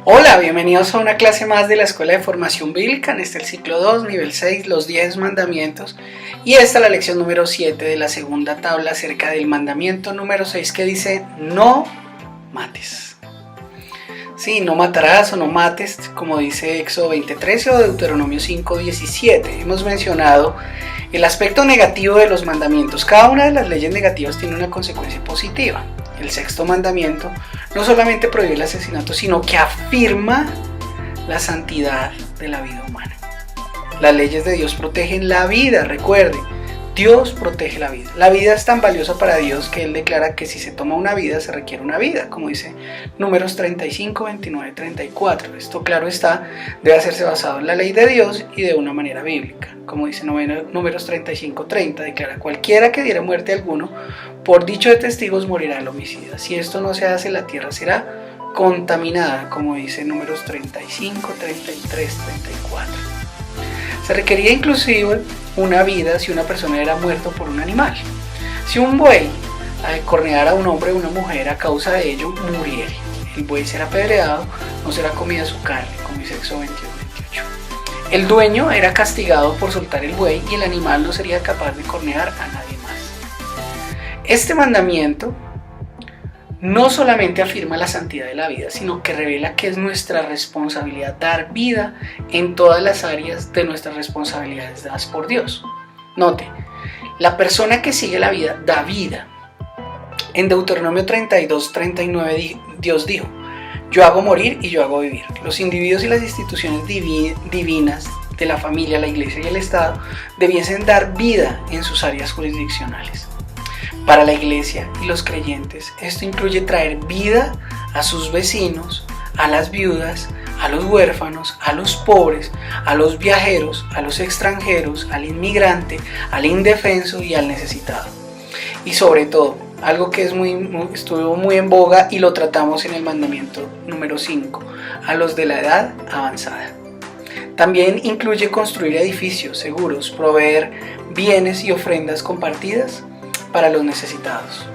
Hola, bienvenidos a una clase más de la Escuela de Formación Bíblica. En el ciclo 2, nivel 6, los 10 mandamientos. Y esta es la lección número 7 de la segunda tabla acerca del mandamiento número 6 que dice no mates. Sí, no matarás o no mates, como dice Éxodo 20:13 o Deuteronomio 5:17. Hemos mencionado el aspecto negativo de los mandamientos. Cada una de las leyes negativas tiene una consecuencia positiva. El sexto mandamiento no solamente prohíbe el asesinato, sino que afirma la santidad de la vida humana. Las leyes de Dios protegen la vida, recuerde, Dios protege la vida. La vida es tan valiosa para Dios que Él declara que si se toma una vida, se requiere una vida, como dice Números 35, 29, 34. Esto, claro está, debe hacerse basado en la ley de Dios y de una manera bíblica. Como dice Números 35, 30, declara: cualquiera que diera muerte a alguno, por dicho de testigos morirá el homicida. Si esto no se hace, la tierra será contaminada, como dice Números 35, 33, 34. Se requería inclusive una vida si una persona era muerta por un animal. Si un buey corneara a un hombre o una mujer, a causa de ello muriere. El buey será apedreado, no será comida su carne, como dice Éxodo 22:28. El dueño era castigado por soltar el buey y el animal no sería capaz de cornear a nadie más. Este mandamiento no solamente afirma la santidad de la vida, sino que revela que es nuestra responsabilidad dar vida en todas las áreas de nuestras responsabilidades dadas por Dios. Note, la persona que sigue la vida da vida. En Deuteronomio 32, 39 Dios dijo: yo hago morir y yo hago vivir. Los individuos y las instituciones divinas de la familia, la iglesia y el Estado debiesen dar vida en sus áreas jurisdiccionales. Para la iglesia y los creyentes, esto incluye traer vida a sus vecinos, a las viudas, a los huérfanos, a los pobres, a los viajeros, a los extranjeros, al inmigrante, al indefenso y al necesitado. Y sobre todo, algo que estuvo muy en boga y lo tratamos en el mandamiento número 5, a los de la edad avanzada. También incluye construir edificios seguros, proveer bienes y ofrendas compartidas para los necesitados.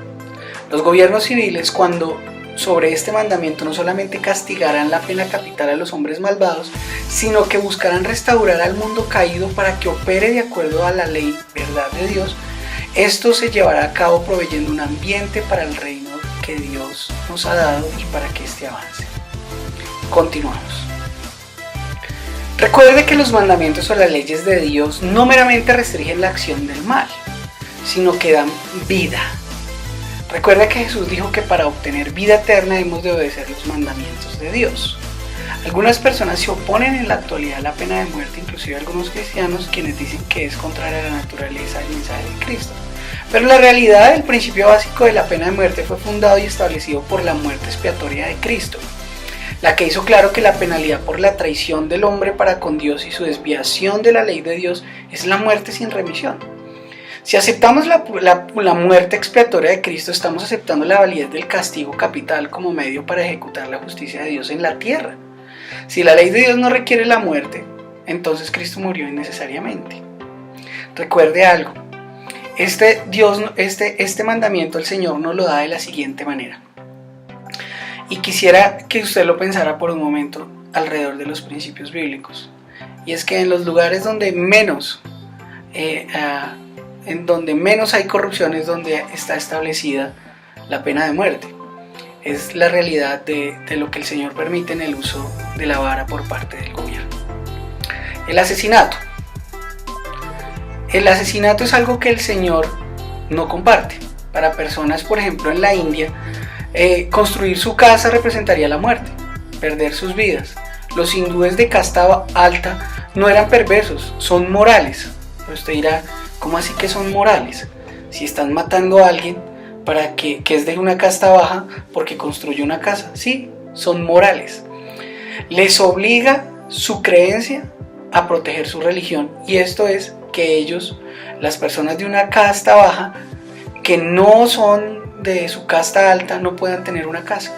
Los gobiernos civiles, cuando sobre este mandamiento, no solamente castigarán la pena capital a los hombres malvados, sino que buscarán restaurar al mundo caído para que opere de acuerdo a la ley, verdad de Dios. Esto se llevará a cabo proveyendo un ambiente para el reino que Dios nos ha dado y para que éste avance. Continuamos. Recuerde que los mandamientos o las leyes de Dios no meramente restringen la acción del mal, sino que dan vida. Recuerda que Jesús dijo que para obtener vida eterna hemos de obedecer los mandamientos de Dios. Algunas personas se oponen en la actualidad a la pena de muerte, inclusive algunos cristianos, quienes dicen que es contraria a la naturaleza del mensaje de Cristo. Pero en la realidad, el principio básico de la pena de muerte fue fundado y establecido por la muerte expiatoria de Cristo, la que hizo claro que la penalidad por la traición del hombre para con Dios y su desviación de la ley de Dios es la muerte sin remisión. Si aceptamos la muerte expiatoria de Cristo, estamos aceptando la validez del castigo capital como medio para ejecutar la justicia de Dios en la tierra. Si la ley de Dios no requiere la muerte, entonces Cristo murió innecesariamente. Recuerde algo, este mandamiento el Señor nos lo da de la siguiente manera. Y quisiera que usted lo pensara por un momento alrededor de los principios bíblicos. Y es que en los lugares donde menos hay corrupción es donde está establecida la pena de muerte. Es la realidad de lo que el Señor permite en el uso de la vara por parte del gobierno. El asesinato. El asesinato es algo que el Señor no comparte. Para personas, por ejemplo, en la India, construir su casa representaría la muerte, perder sus vidas. Los hindúes de casta alta no eran perversos, son morales. Pero usted dirá: ¿cómo así que son morales? Si están matando a alguien para que es de una casta baja porque construyó una casa. Sí, son morales. Les obliga su creencia a proteger su religión. Y esto es que ellos, las personas de una casta baja, que no son de su casta alta, no puedan tener una casa.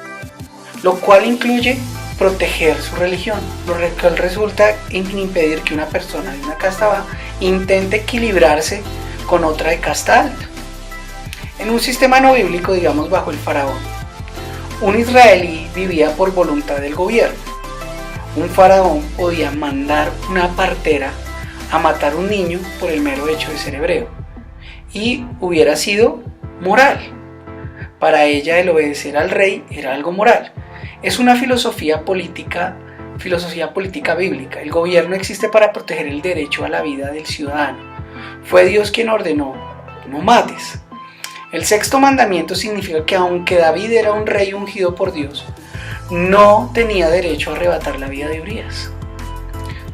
Lo cual incluye proteger su religión, lo que resulta en impedir que una persona de una casta baja intente equilibrarse con otra de casta alta. En un sistema no bíblico, digamos bajo el faraón, un israelí vivía por voluntad del gobierno. Un faraón podía mandar una partera a matar a un niño por el mero hecho de ser hebreo, y hubiera sido moral. Para ella el obedecer al rey era algo moral. Es una filosofía política bíblica. El gobierno existe para proteger el derecho a la vida del ciudadano. Fue Dios quien ordenó: no mates. El sexto mandamiento significa que aunque David era un rey ungido por Dios, no tenía derecho a arrebatar la vida de Urías.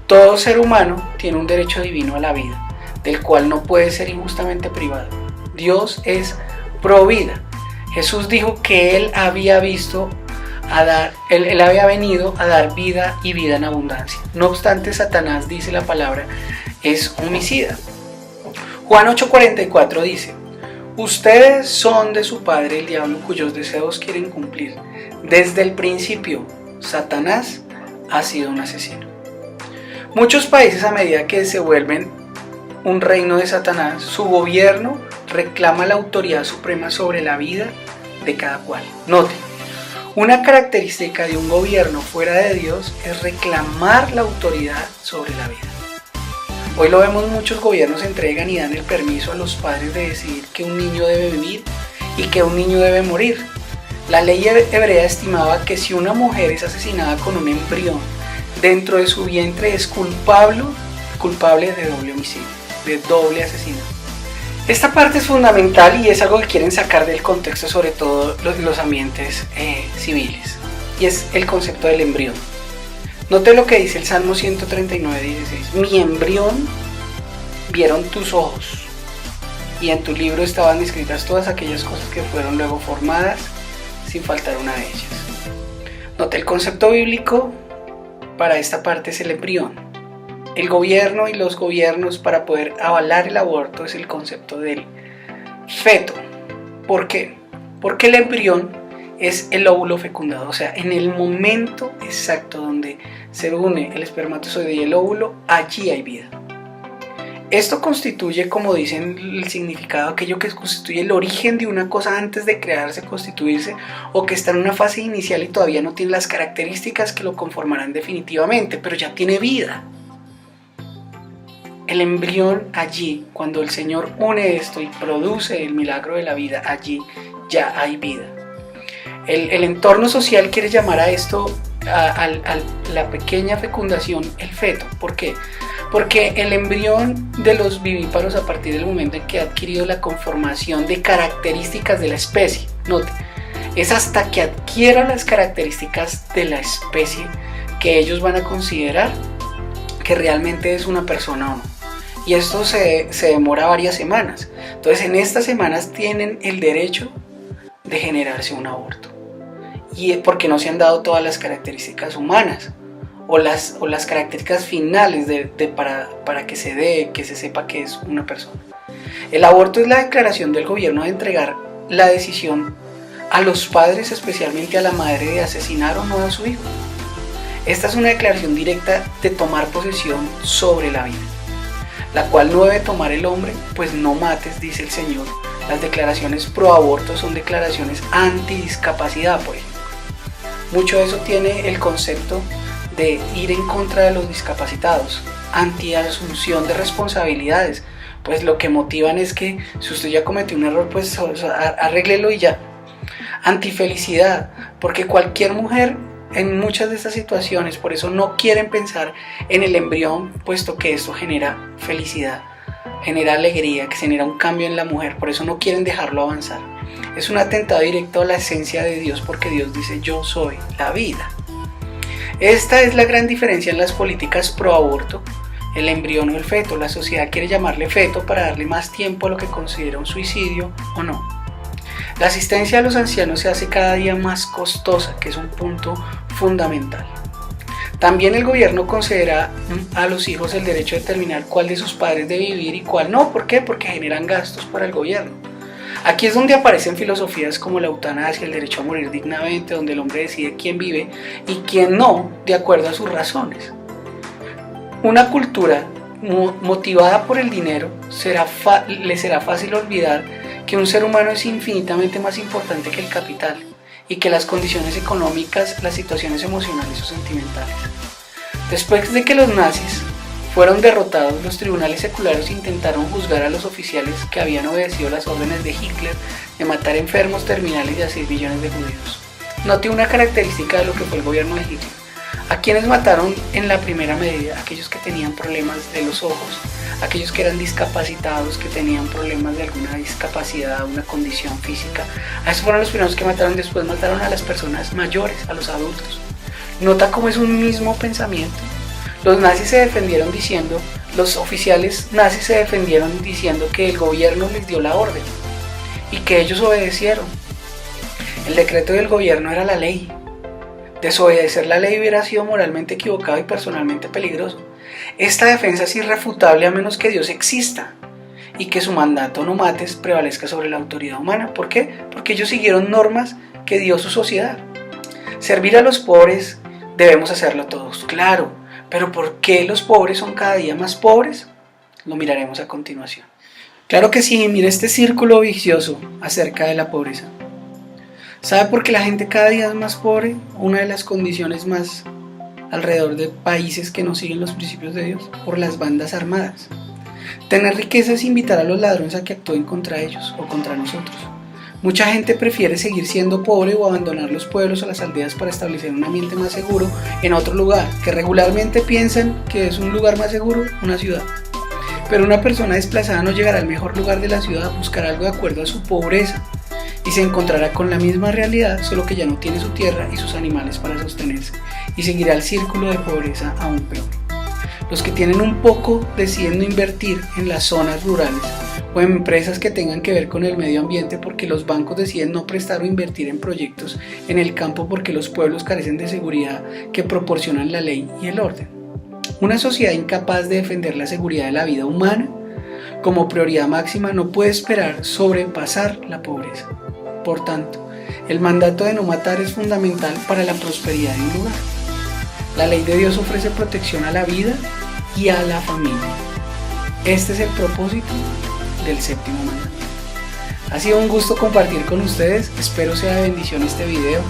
Todo ser humano tiene un derecho divino a la vida, del cual no puede ser injustamente privado. Dios es pro vida. Jesús dijo que Él había venido a dar vida y vida en abundancia. No obstante, Satanás, dice la palabra, es homicida. Juan 8:44 dice: ustedes son de su padre el diablo, cuyos deseos quieren cumplir. Desde el principio, Satanás ha sido un asesino. Muchos países, a medida que se vuelven un reino de Satanás, su gobierno reclama la autoridad suprema sobre la vida de cada cual. Note, una característica de un gobierno fuera de Dios es reclamar la autoridad sobre la vida. Hoy lo vemos, muchos gobiernos entregan y dan el permiso a los padres de decidir que un niño debe vivir y que un niño debe morir. La ley hebrea estimaba que si una mujer es asesinada con un embrión dentro de su vientre, es culpable de doble homicidio, de doble asesinato. Esta parte es fundamental y es algo que quieren sacar del contexto, sobre todo los ambientes civiles, y es el concepto del embrión. Note lo que dice el Salmo 139:16: mi embrión vieron tus ojos, y en tu libro estaban escritas todas aquellas cosas que fueron luego formadas, sin faltar una de ellas. Note, el concepto bíblico para esta parte es el embrión. El gobierno y los gobiernos, para poder avalar el aborto, es el concepto del feto. ¿Por qué? Porque el embrión es el óvulo fecundado, o sea, en el momento exacto donde se une el espermatozoide y el óvulo, allí hay vida. Esto constituye, como dicen el significado, aquello que constituye el origen de una cosa antes de crearse, constituirse, o que está en una fase inicial y todavía no tiene las características que lo conformarán definitivamente, pero ya tiene vida. El embrión allí, cuando el Señor une esto y produce el milagro de la vida, allí ya hay vida. El entorno social quiere llamar a esto, a la pequeña fecundación, el feto. ¿Por qué? Porque el embrión de los vivíparos, a partir del momento en que ha adquirido la conformación de características de la especie, note, es hasta que adquiera las características de la especie que ellos van a considerar que realmente es una persona o no. Y esto se demora varias semanas. Entonces, en estas semanas tienen el derecho de generarse un aborto. Y porque no se han dado todas las características humanas o las características finales para que se dé, que se sepa que es una persona. El aborto es la declaración del gobierno de entregar la decisión a los padres, especialmente a la madre, de asesinar o no a su hijo. Esta es una declaración directa de tomar posesión sobre la vida, la cual no debe tomar el hombre, pues no mates, dice el Señor. Las declaraciones pro aborto son declaraciones antidiscapacidad, por ejemplo. Mucho de eso tiene el concepto de ir en contra de los discapacitados, anti-asunción de responsabilidades, pues lo que motivan es que si usted ya cometió un error, pues arréglelo y ya. Antifelicidad, porque cualquier mujer en muchas de estas situaciones, por eso no quieren pensar en el embrión, puesto que esto genera felicidad, genera alegría, que genera un cambio en la mujer, por eso no quieren dejarlo avanzar. Es un atentado directo a la esencia de Dios, porque Dios dice: yo soy la vida. Esta es la gran diferencia en las políticas pro aborto, el embrión o el feto. La sociedad quiere llamarle feto para darle más tiempo a lo que considera un suicidio o no. La asistencia a los ancianos se hace cada día más costosa, que es un punto fundamental. También el gobierno concederá a los hijos el derecho de determinar cuál de sus padres debe vivir y cuál no. ¿Por qué? Porque generan gastos para el gobierno. Aquí es donde aparecen filosofías como la eutanasia, el derecho a morir dignamente, donde el hombre decide quién vive y quién no, de acuerdo a sus razones. Una cultura motivada por el dinero le será fácil olvidar que un ser humano es infinitamente más importante que el capital y que las condiciones económicas, las situaciones emocionales o sentimentales. Después de que los nazis fueron derrotados, los tribunales seculares intentaron juzgar a los oficiales que habían obedecido las órdenes de Hitler de matar enfermos terminales y a 6 millones de judíos. Note una característica de lo que fue el gobierno de Hitler. A quienes mataron en la primera medida, aquellos que tenían problemas de los ojos, aquellos que eran discapacitados, que tenían problemas de alguna discapacidad, una condición física. A esos fueron los primeros que mataron. Después mataron a las personas mayores, a los adultos. Nota cómo es un mismo pensamiento. Los nazis se defendieron diciendo, los oficiales nazis se defendieron diciendo que el gobierno les dio la orden y que ellos obedecieron. El decreto del gobierno era la ley. Desobedecer la ley hubiera sido moralmente equivocado y personalmente peligroso. Esta defensa es irrefutable a menos que Dios exista y que su mandato no mates prevalezca sobre la autoridad humana. ¿Por qué? Porque ellos siguieron normas que dio su sociedad. Servir a los pobres debemos hacerlo todos, claro, pero ¿por qué los pobres son cada día más pobres? Lo miraremos a continuación. Claro que sí, mire este círculo vicioso acerca de la pobreza. ¿Sabe por qué la gente cada día es más pobre? Una de las condiciones más alrededor de países que no siguen los principios de Dios, por las bandas armadas. Tener riqueza es invitar a los ladrones a que actúen contra ellos o contra nosotros. Mucha gente prefiere seguir siendo pobre o abandonar los pueblos o las aldeas para establecer un ambiente más seguro en otro lugar, que regularmente piensan que es un lugar más seguro, una ciudad. Pero una persona desplazada no llegará al mejor lugar de la ciudad, buscará algo de acuerdo a su pobreza y se encontrará con la misma realidad, solo que ya no tiene su tierra y sus animales para sostenerse, y seguirá el círculo de pobreza aún peor. Los que tienen un poco deciden no invertir en las zonas rurales o en empresas que tengan que ver con el medio ambiente, porque los bancos deciden no prestar o invertir en proyectos en el campo porque los pueblos carecen de seguridad que proporcionan la ley y el orden. Una sociedad incapaz de defender la seguridad de la vida humana como prioridad máxima no puede esperar sobrepasar la pobreza. Por tanto, el mandato de no matar es fundamental para la prosperidad de un lugar. La ley de Dios ofrece protección a la vida y a la familia. Este es el propósito del séptimo mandamiento. Ha sido un gusto compartir con ustedes, espero sea de bendición este video.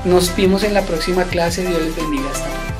Nos vemos en la próxima clase, Dios les bendiga, hasta luego.